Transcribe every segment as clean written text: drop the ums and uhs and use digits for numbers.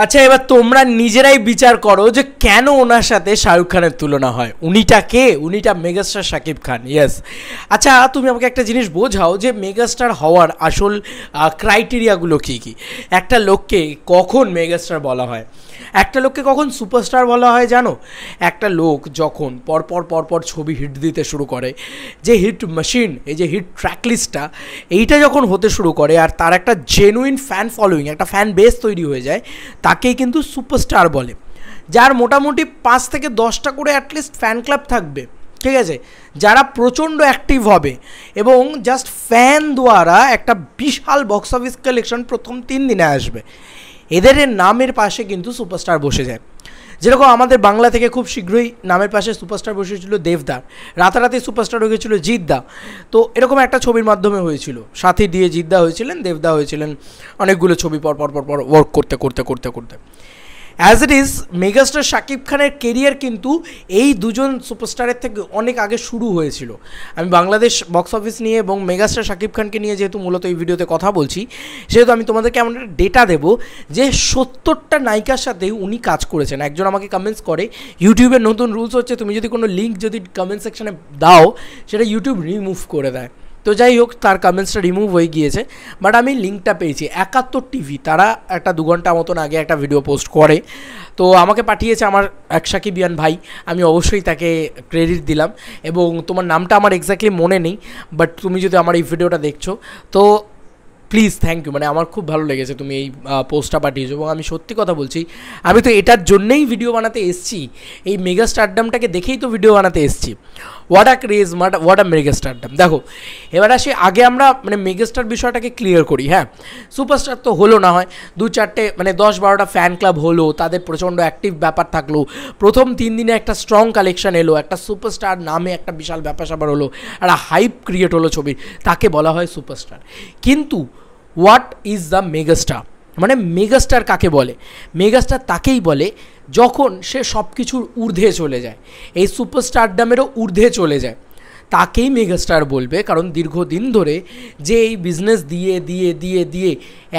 আচ্ছা, এবার তোমরা নিজেরাই বিচার করো যে কেন ওনার সাথে শাহরুখ খানের তুলনা হয়। উনিটা কে? উনিটা মেগাস্টার শাকিব খান। ইয়েস। আচ্ছা, তুমি আমাকে একটা জিনিস বোঝাও যে মেগাস্টার হওয়ার আসল ক্রাইটেরিয়াগুলো কী কী। একটা লোককে কখন মেগাস্টার বলা হয়, একটা লোককে কখন সুপারস্টার বলা হয় জানো? একটা লোক যখন পরপর ছবি হিট দিতে শুরু করে, যে হিট মেশিন, এই যে হিট ট্র্যাকলিস্টটা, এইটা যখন হতে শুরু করে আর তার একটা জেনুইন ফ্যান ফলোয়িং, একটা ফ্যান বেস তৈরি হয়ে যায়, তাকেই কিন্তু সুপারস্টার বলে। যার মোটামুটি 5 থেকে 10টা করে অ্যাটলিস্ট ফ্যান ক্লাব থাকবে, ঠিক আছে, যারা প্রচণ্ড অ্যাক্টিভ হবে এবং জাস্ট ফ্যান দ্বারা একটা বিশাল বক্স অফিস কালেকশন প্রথম 3 দিনে আসবে, এদের নামের পাশে কিন্তু সুপারস্টার বসে যায়। যেরকম আমাদের বাংলা থেকে খুব শীঘ্রই নামের পাশে সুপারস্টার বসেছিল দেবদার, রাতারাতি সুপারস্টার হয়ে গেছিলো জিদ্দা। তো এরকম একটা ছবির মাধ্যমে হয়েছিল, সাথী দিয়ে জিদ্দা হয়েছিলেন, দেবদা হয়েছিলেন, অনেকগুলো ছবি পর ওয়ার্ক করতে as it is megastar Shakib খানের কেরিয়ার কিন্তু এই দুজন সুপারস্টারের থেকে অনেক আগে শুরু হয়েছিল। আমি বাংলাদেশ বক্স অফিস নিয়ে এবং মেগাস্টার শাকিব খানকে নিয়ে যেহেতু মূলত এই ভিডিওতে কথা বলছি, সেহেতু আমি তোমাদেরকে এমন একটা ডেটা দেবো যে 70টা নায়িকার সাথেই উনি কাজ করেছেন। একজন আমাকে কমেন্টস করে, ইউটিউবের নতুন রুলস হচ্ছে তুমি যদি কোনো লিঙ্ক যদি কমেন্ট সেকশনে দাও সেটা ইউটিউব রিমুভ করে দেয়। তো যাই হোক, তার কমেন্টসটা রিমুভ হয়ে গিয়েছে, বাট আমি লিঙ্কটা পেয়েছি। 71 টিভি তারা একটা 2 ঘন্টা মতন আগে একটা ভিডিও পোস্ট করে, তো আমাকে পাঠিয়েছে আমার এক সাকিবিয়ান ভাই, আমি অবশ্যই তাকে ক্রেডিট দিলাম। এবং তোমার নামটা আমার এক্স্যাক্টলি মনে নেই, বাট তুমি যদি আমার এই ভিডিওটা দেখছো তো প্লিজ থ্যাংক ইউ, মানে আমার খুব ভালো লেগেছে তুমি এই পোস্টটা পাঠিয়েছো। এবং আমি সত্যি কথা বলছি, আমি তো এটার জন্যেই ভিডিও বানাতে এসছি, এই মেগা স্টারডামটাকে দেখেই তো ভিডিও বানাতে এসছি। What a craze, what a mega stardom. দেখো, এবার আসি আগে আমরা মানে মেগাস্টার বিষয়টাকে ক্লিয়ার করি। হ্যাঁ, সুপারস্টার তো হলো না হয় 2-4টে মানে 10-12টা ফ্যান ক্লাব হলো, তাদের প্রচণ্ড অ্যাক্টিভ ব্যাপার থাকলো, প্রথম 3 দিনে একটা স্ট্রং কালেকশন এলো, একটা সুপারস্টার নামে একটা বিশাল ব্যাপার স্যাপার হলো, একটা হাইপ ক্রিয়েট হলো ছবির, তাকে বলা হয় সুপারস্টার। কিন্তু হোয়াট ইজ দ্য মেগাস্টার, মানে মেগাস্টার কাকে বলে? মেগাস্টার তাকেই বলে যখন সে সব কিছুর ঊর্ধ্বে চলে যায়, এই সুপারস্টারডামেরও ঊর্ধ্বে চলে যায়, তাকেই মেগাস্টার বলবে। কারণ দীর্ঘদিন ধরে যে এই বিজনেস দিয়ে দিয়ে দিয়ে দিয়ে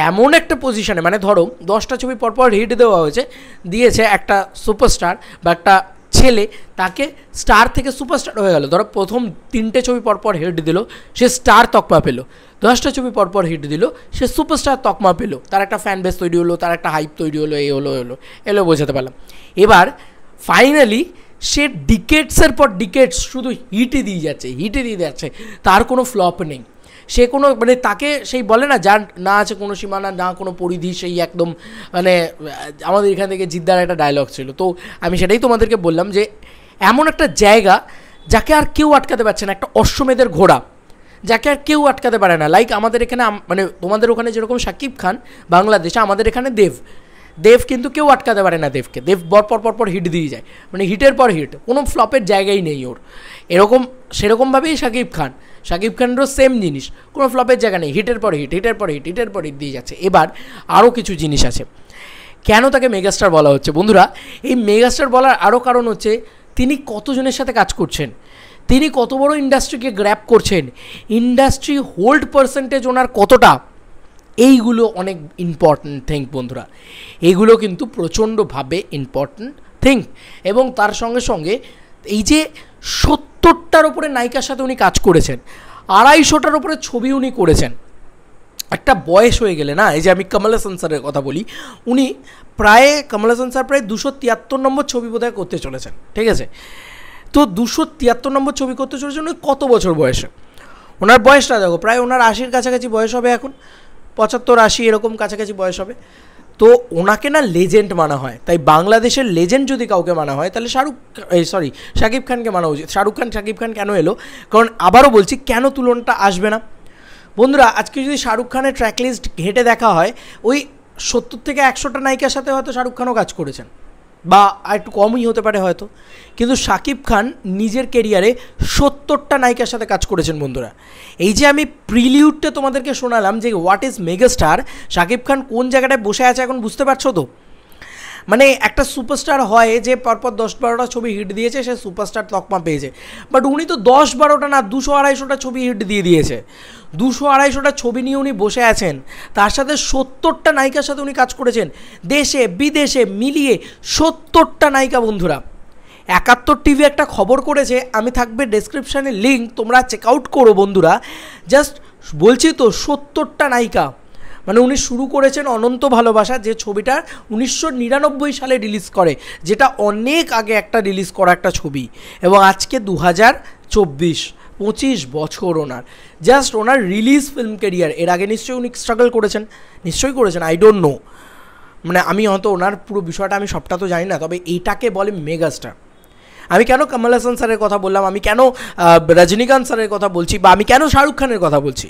এমন একটা পজিশনে, মানে ধরো 10টা ছবি পরপর হিট দেওয়া হয়েছে, দিয়েছে একটা সুপারস্টার বা একটা ছেলে, তাকে স্টার থেকে সুপারস্টার হয়ে গেল। ধরো প্রথম 3টে ছবি পরপর হিট দিল, সে স্টার তকমা পেল, 10টা ছবি পরপর হিট দিল, সে সুপারস্টার তকমা পেল, তার একটা ফ্যান বেস তৈরি হলো, তার একটা হাইপ তৈরি হলো, এলো বোঝাতে পারলাম। এবার ফাইনালি সে ডিকেটসের পর ডিকেটস শুধু হিটই দিয়ে যাচ্ছে, তার কোনো ফ্লপ নেই, সে কোনো মানে তাকে সেই বলে না, যার না আছে কোনো সীমানা, না কোনো পরিধি, সেই একদম মানে আমাদের এখান থেকে জিদ্দার একটা ডায়লগ ছিল। তো আমি সেটাই তোমাদেরকে বললাম যে এমন একটা জায়গা যাকে আর কেউ আটকাতে পারছে না, একটা অশ্বমেধের ঘোড়া যাকে আর কেউ আটকাতে পারে না। লাইক আমাদের এখানে মানে তোমাদের ওখানে যেরকম শাকিব খান বাংলাদেশে, আমাদের এখানে দেব কিন্তু কেউ আটকাতে পারে না দেবকে। দেব পরপর হিট দিয়ে যায়, মানে হিটের পর হিট, কোনো ফ্লপের জায়গাই নেই ওর। সেরকমভাবেই শাকিব খানেরও সেম জিনিস, কোনো ফ্লপের জায়গা নেই, হিটের পর হিট দিয়ে যাচ্ছে। এবার আরও কিছু জিনিস আছে কেন তাকে মেগাস্টার বলা হচ্ছে। বন্ধুরা, এই মেগাস্টার বলার আরও কারণ হচ্ছে তিনি কতজনের সাথে কাজ করছেন, তিনি কত বড় ইন্ডাস্ট্রিকে গ্র্যাব করছেন, ইন্ডাস্ট্রি হোল্ড পার্সেন্টেজ ওনার কতটা, এইগুলো অনেক ইম্পর্ট্যান্ট থিং বন্ধুরা, এইগুলো কিন্তু প্রচণ্ডভাবে ইম্পর্ট্যান্ট থিং। এবং তার সঙ্গে সঙ্গে এই যে 70টার ওপরে নায়িকার সাথে উনি কাজ করেছেন, 250টার ওপরে ছবি উনি করেছেন, একটা বয়স হয়ে গেলে না, এই যে আমি কমল হাসান স্যারের কথা বলি, উনি কমল হাসান স্যার প্রায় 273 নম্বর ছবি বোধহয় করতে চলেছেন, ঠিক আছে। তো 273 নম্বর ছবি করতে চলেছেন উনি কত বছর বয়সে, ওনার বয়সটা দেখো, প্রায় ওনার 80-র কাছাকাছি বয়স হবে এখন, 75-80 এরকম কাছাকাছি বয়স হবে। তো ওনাকে না লেজেন্ড মানা হয়, তাই বাংলাদেশের লেজেন্ড যদি কাউকে মানা হয় তাহলে শাকিব খানকে মানা উচিত। শাকিব খান কেন এলো? কারণ আবারও বলছি, কেন তুলনাটা আসবে না বন্ধুরা? আজকে যদি শাহরুখ খানের ট্র্যাক লিস্ট ঘেটে দেখা হয়, ওই 70 থেকে 100টা নায়িকার সাথে হয়তো শাহরুখ খানও কাজ করেছেন, বা একটু কমই হতে পারে হয়তো, কিন্তু শাকিব খান নিজের কেরিয়ারে 70টা নায়িকার সাথে কাজ করেছেন বন্ধুরা। এই যে আমি প্রিলিউডটা তোমাদেরকে শোনালাম যে what is megastar, Shakib Khan কোন জায়গাটায় বসে আছে এখন বুঝতে পারছো তো? মানে একটা সুপারস্টার হয় যে পরপর 10-12টা ছবি হিট দিয়েছে, সে সুপারস্টার তকমা পেয়েছে, বাট উনি তো 10-12টা না 200-250টা ছবি হিট দিয়ে দিয়েছে। 200-250টা ছবি নিয়ে উনি বসে আছেন, তার সাথে 70টা নায়িকার সাথে উনি কাজ করেছেন, দেশে বিদেশে মিলিয়ে 70টা নায়িকা। বন্ধুরা 71 টিভি একটা খবর করেছে, আমি থাকবে ডেসক্রিপশানে লিঙ্ক, তোমরা চেক আউট করো বন্ধুরা। জাস্ট বলছি তো 70টা নায়িকা। মানে উনি শুরু করেছেন অনন্ত ভালোবাসা, যে ছবিটা 1999 সালে রিলিজ করে, যেটা অনেক আগে একটা রিলিজ করা একটা ছবি, এবং আজকে 2024, 25 বছর ওনার, জাস্ট ওনার রিলিজ ফিল্ম ক্যারিয়ার। এর আগে নিশ্চয়ই উনি স্ট্রাগল করেছেন, নিশ্চয়ই করেছেন, আই ডোন্ট নো, মানে আমি হয়তো ওনার পুরো বিষয়টা আমি সবটা তো জানি না, তবে এইটাকে বলে মেগাস্টার। আমি কেন কমল হাসান স্যারের কথা বললাম, আমি কেন রজনীকান্ত স্যারের কথা বলছি, বা আমি কেন শাহরুখ খানের কথা বলছি,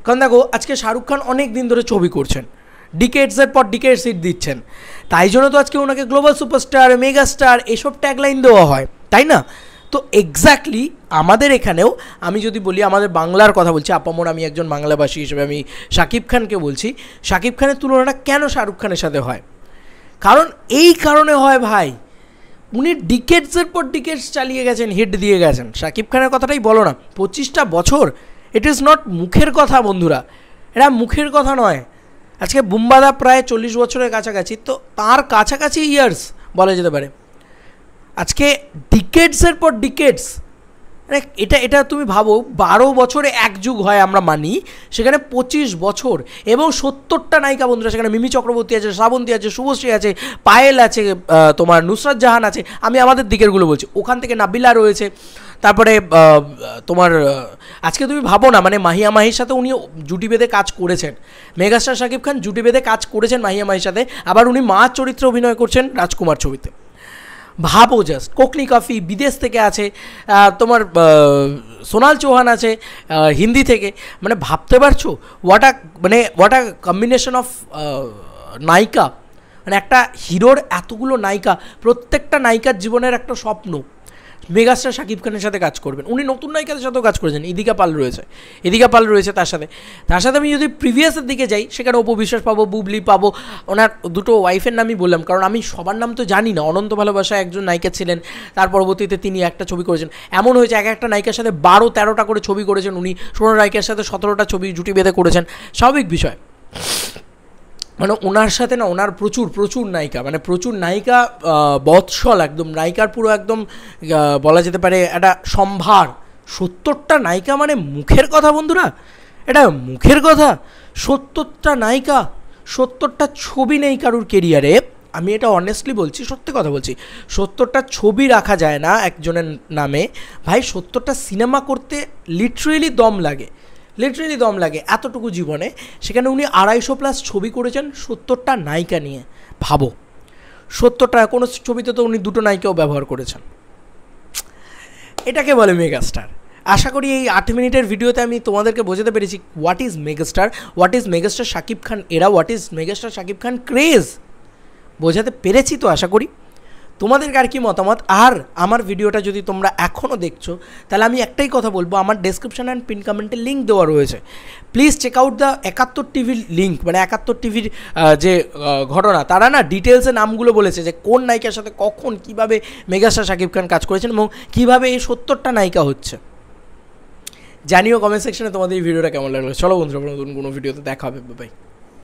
কারণ দেখো আজকে শাহরুখ খান অনেক দিন ধরে ছবি করছেন, ডিকেডসের পর ডিকেডস হিট দিচ্ছেন, তাই জন্য তো আজকে ওনাকে গ্লোবাল সুপারস্টার, মেগাস্টার এসব ট্যাগলাইন দেওয়া হয়, তাই না? তো এক্স্যাক্টলি আমাদের এখানেও আমি যদি বলি, আমাদের বাংলার কথা বলছি, আপামর আমি একজন বাংলাভাষী হিসেবে আমি শাকিব খানকে বলছি, শাকিব খানের তুলনাটা কেন শাহরুখ খানের সাথে হয়? কারণ এই কারণে হয় ভাই, উনি ডিকেডসের পর ডিকেডস চালিয়ে গেছেন, হিট দিয়ে গেছেন। শাকিব খানের কথাটাই বলো না, 25টা বছর, ইট ইজ নট মুখের কথা বন্ধুরা, এটা মুখের কথা নয়। আজকে বুম্বাদা প্রায় 40 বছরের কাছাকাছি, তো তার কাছাকাছি ইয়ার্স বলা যেতে পারে। আজকে ডিকেডসের পর ডিকেডস, এটা তুমি ভাবো, 12 বছরে এক যুগ হয় আমরা মানি, সেখানে 25 বছর এবং 70টা নায়িকা বন্ধুরা, সেখানে মিমি চক্রবর্তী আছে, শ্রাবন্তী আছে, শুভশ্রী আছে, পায়েল আছে, তোমার নুসরাত জাহান আছে, আমি আমাদের দিকেরগুলো বলছি, ওখান থেকে নাবিলা রয়েছে, তারপরে তোমার আজকে তুমি ভাবো না, মানে মাহিয়া মাহির সাথে উনি জুটি বেঁধে কাজ করেছেন, মেগাস্টার শাকিব খান জুটি বেঁধে কাজ করেছেন মাহিয়া মাহির সাথে, আবার উনি মা চরিত্রে অভিনয় করছেন রাজকুমার ছবিতে। ভাবো জাস্ট, কোকনি কাফি বিদেশ থেকে আছে, তোমার সোনাল চৌহান আছে হিন্দি থেকে, মানে ভাবতে পারছো হোয়াট আ কম্বিনেশন অফ নায়িকা, মানে একটা হিরোর এতগুলো নায়িকা, প্রত্যেকটা নায়িকার জীবনের একটা স্বপ্ন মেগাস্টার শাকিব খানের সাথে কাজ করবেন। উনি নতুন নায়িকাদের সাথেও কাজ করেছেন, ইদিকা পাল রয়েছে তার সাথে আমি যদি প্রিভিয়াসের দিকে যাই, সেখানে অপু বিশ্বাস পাবো, বুবলি পাবো, ওনার দুটো ওয়াইফের নামই বললাম, কারণ আমি সবার নাম তো জানি না। অনন্ত ভালোবাসা একজন নায়িকা ছিলেন, তার পরবর্তীতে তিনি একটা ছবি করেছেন, এমন হয়েছে এক একটা নায়িকার সাথে 12-13টা করে ছবি করেছেন উনি, 16 নায়িকার সাথে 17টা ছবি জুটি বেঁধে করেছেন, স্বাভাবিক বিষয়। মানে ওনার সাথে না, ওনার প্রচুর নায়িকা, মানে প্রচুর নায়িকা, বৎসল একদম, নায়িকার পুরো একদম বলা যেতে পারে একটা সম্ভার। 70টা নায়িকা মানে মুখের কথা বন্ধুরা, এটা মুখের কথা। 70টা নায়িকা, 70টা ছবি নেই কারুর কেরিয়ারে, আমি এটা অনেস্টলি বলছি, সত্যি কথা বলছি। 70টা ছবি রাখা যায় না একজনের নামে ভাই, 70টা সিনেমা করতে লিটারেলি দম লাগে এতটুকু জীবনে, সেখানে উনি 250+ ছবি করেছেন 70টা নায়িকা নিয়ে। ভাবো 70টা, কোনো ছবিতে তো উনি 2টো নায়িকাও ব্যবহার করেছেন, এটাকে বলে মেগাস্টার। আশা করি এই 8 মিনিটের ভিডিওতে আমি তোমাদেরকে বোঝাতে পেরেছি what is megastar Shakib Khan এরা, what is megastar Shakib Khan craze, বোঝাতে পেরেছি তো আশা করি। তোমাদের আর কি মতামত? আর আমার ভিডিওটা যদি তোমরা এখনও দেখছো, তাহলে আমি একটাই কথা বলবো, আমার ডেসক্রিপশন অ্যান্ড পিন কমেন্টে লিঙ্ক দেওয়া রয়েছে, প্লিজ চেক আউট দ্য 71 টিভির লিঙ্ক, মানে 71 টিভির যে ঘটনা, তারা না ডিটেলসে নামগুলো বলেছে যে কোন নায়িকার সাথে কখন কীভাবে মেগাস্টার শাকিব খান কাজ করেছেন এবং কীভাবে এই 70টা নায়িকা হচ্ছে। জানিও কমেন্ট সেকশনে তোমাদের এই ভিডিওটা কেমন লাগলো। চলো বন্ধুরা, নতুন কোনো ভিডিওতে দেখা হবে, বাই।